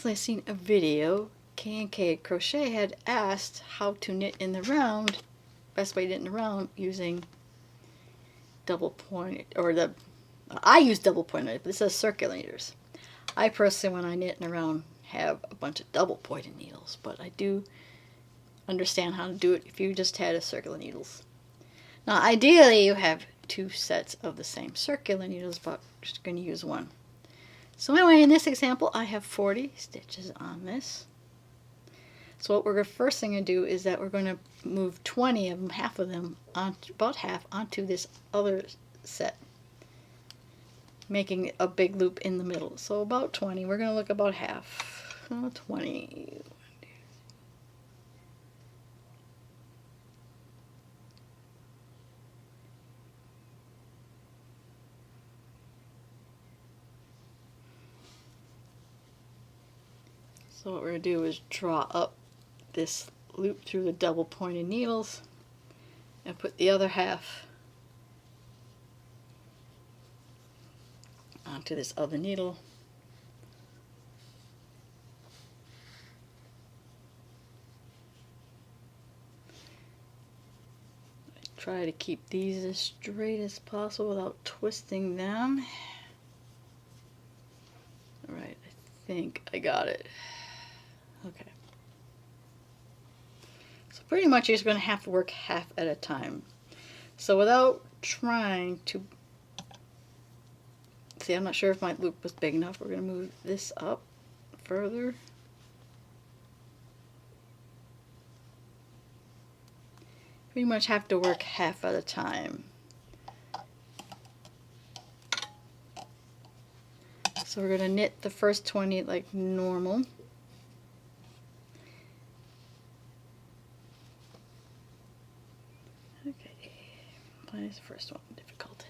recently seen a video. K&K Crochet had asked how to knit in the round, best way to knit in the round using double pointed, or I use double pointed, but this says circular needles. I personally, when I knit in the round, have a bunch of double pointed needles, but I do understand how to do it if you just had a circular needles. Now ideally you have 2 sets of the same circular needles, but I'm just going to use one. So anyway, in this example I have 40 stitches on this. So what we're first thing to do is that we're going to move 20 of them, half of them, about half, onto this other set, making a big loop in the middle. So about 20, we're going to look about half. 20. So what we're going to do is draw up this loop through the double pointed needles and put the other half onto this other needle. Try to keep these as straight as possible without twisting them. Alright, I think I got it. Okay. So pretty much you're just going to have to work half at a time. So without trying to... See, I'm not sure if my loop was big enough. We're going to move this up further. Pretty much have to work half at a time. So we're going to knit the first 20 like normal. Okay, why is the first one difficult?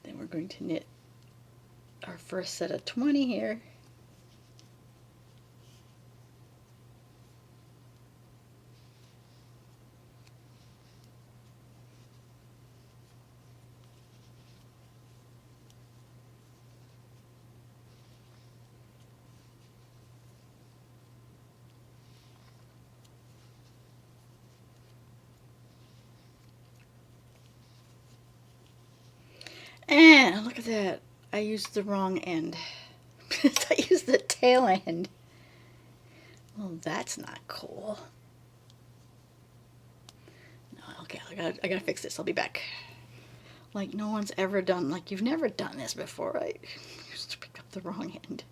Then we're going to knit our first set of 20 here. And look at that, I used the wrong end. I used the tail end. Well, that's not cool. No, okay, I gotta fix this. I'll be back. Like no one's ever done, like you've never done this before, right? You just picked up the wrong end.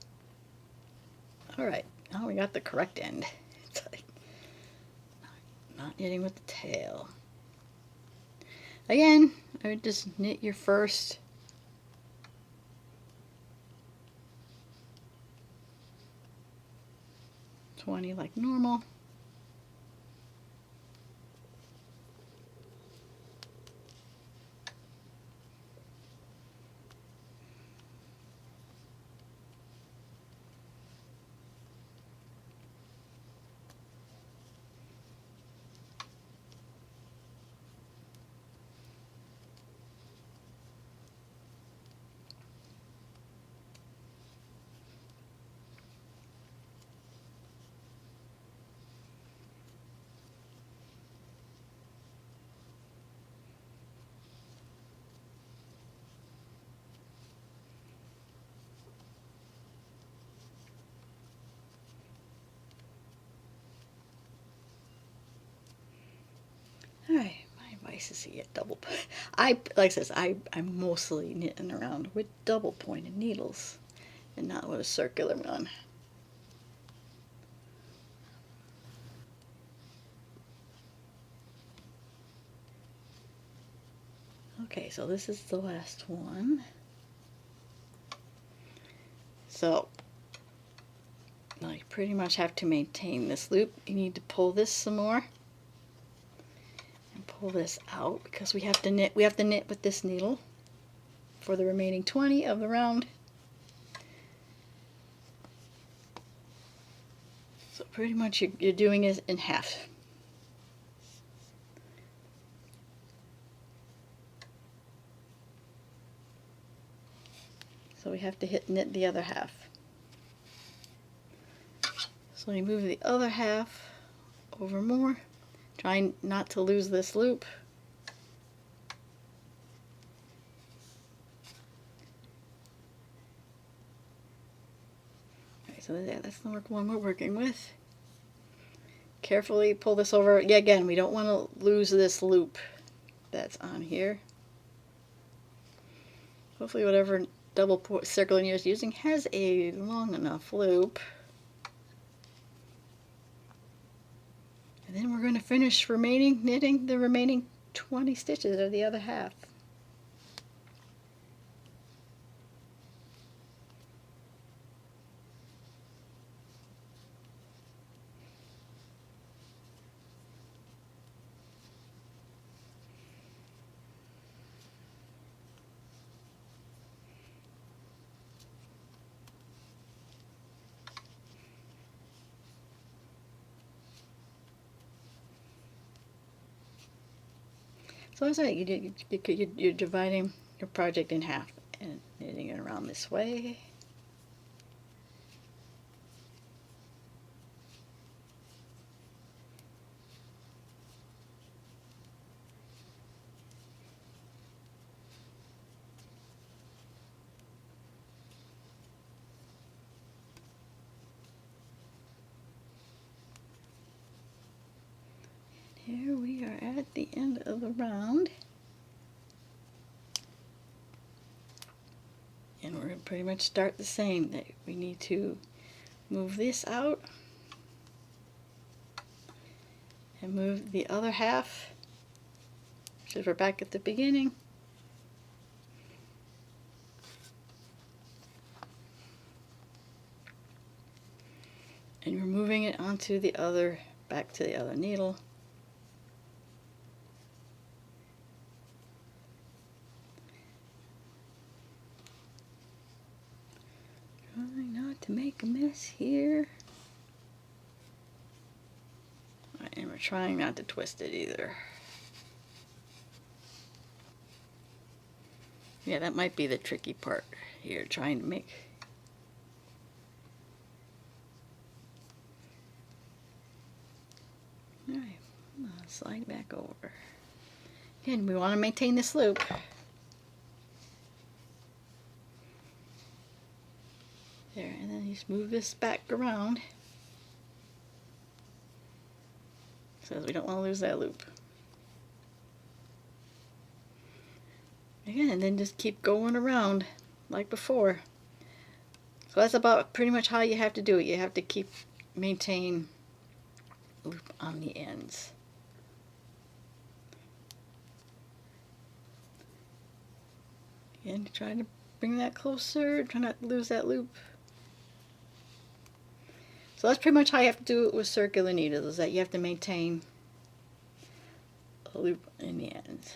Alright, now we got the correct end. It's like not knitting with the tail. Again, I would just knit your first 20 like normal. Alright, my advice is to get double. Like I said, I'm mostly knitting around with double pointed needles and not with a circular one. Okay, so this is the last one. So now you pretty much have to maintain this loop. You need to pull this some more. Pull this out because we have to knit with this needle for the remaining 20 of the round. So pretty much you're doing it in half. So we have to knit the other half. So we move the other half over more, trying not to lose this loop. Okay, so that's the one we're working with. Carefully pull this over. Yeah, again, we don't want to lose this loop that's on here. Hopefully whatever double circle you're using has a long enough loop. And then we're going to finish knitting the remaining 20 stitches of the other half. So as you're dividing your project in half and knitting it around this way. Here we are at the end of the round. And we're going to pretty much start the same. That we need to move this out and move the other half, because we're back at the beginning. And you're moving it onto the other, back to the other needle. Trying not to make a mess here. And we're trying not to twist it either. Yeah, that might be the tricky part here, trying to make. Alright, slide back over. Again, we want to maintain this loop. There, and then you just move this back around, so we don't want to lose that loop. Again, and then just keep going around like before. So that's about pretty much how you have to do it. You have to maintain loop on the ends. Again, try to bring that closer, try not to lose that loop. So that's pretty much how you have to do it with circular needles, is that you have to maintain a loop in the ends.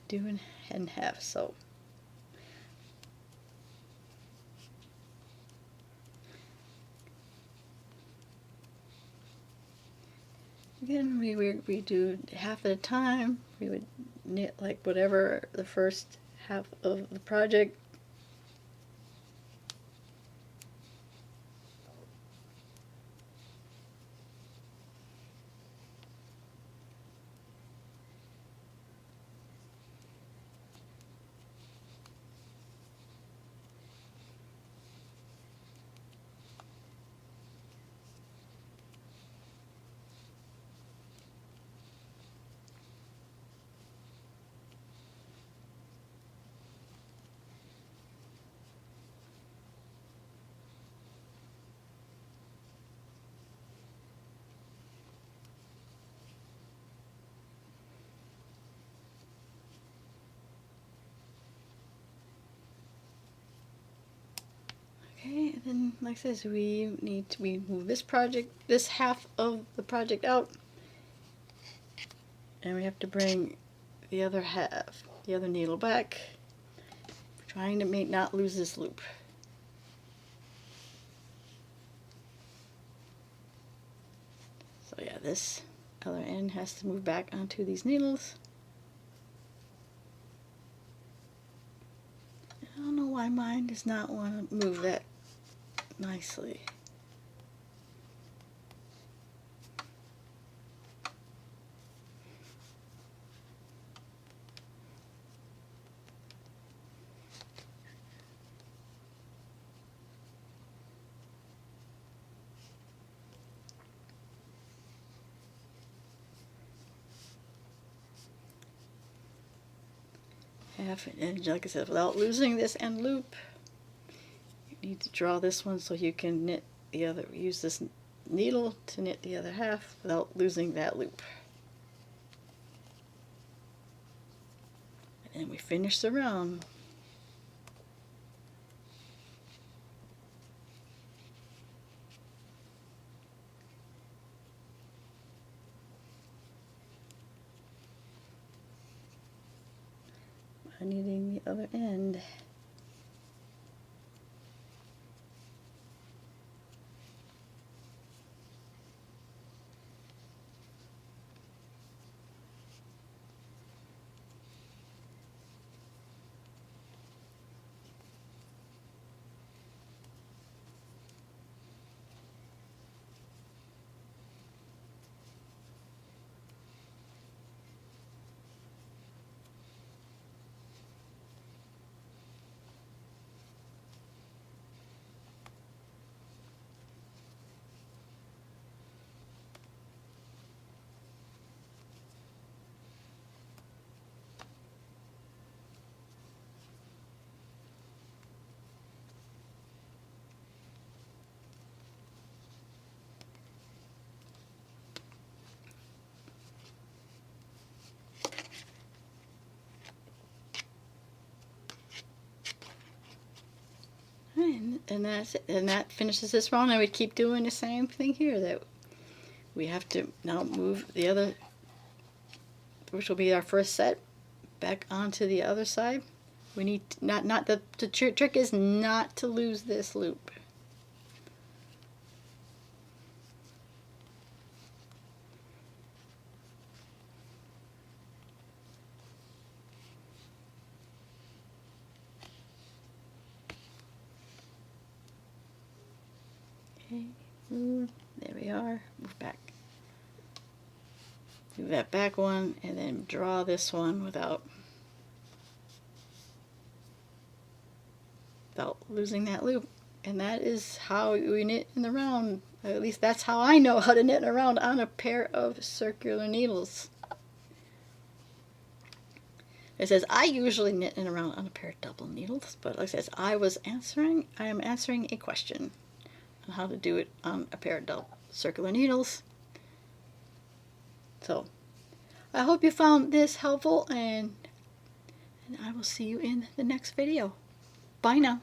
Doing head and half, so again we do half at a time. We would knit like whatever the first half of the project. Okay, and then like I said, we move this half of the project out, and we have to bring the other half, the other needle back, trying to not lose this loop. So yeah, this other end has to move back onto these needles. I don't know why mine does not want to move that nicely. And like I said, without losing this end loop, you need to draw this one so you can knit the other, use this needle to knit the other half without losing that loop. And then we finish the round. Knitting the other end. And that's it. And that finishes this round. And we keep doing the same thing here. That we have to now move the other, which will be our first set, back onto the other side. We need to, not the trick is not to lose this loop. Okay, there we are. Move back. Do that back one and then draw this one without losing that loop. And that is how we knit in the round. At least that's how I know how to knit around on a pair of circular needles. It says I usually knit in around on a pair of double needles, but like I said, I am answering a question on how to do it on a pair of double circular needles. So I hope you found this helpful, and I will see you in the next video. Bye now.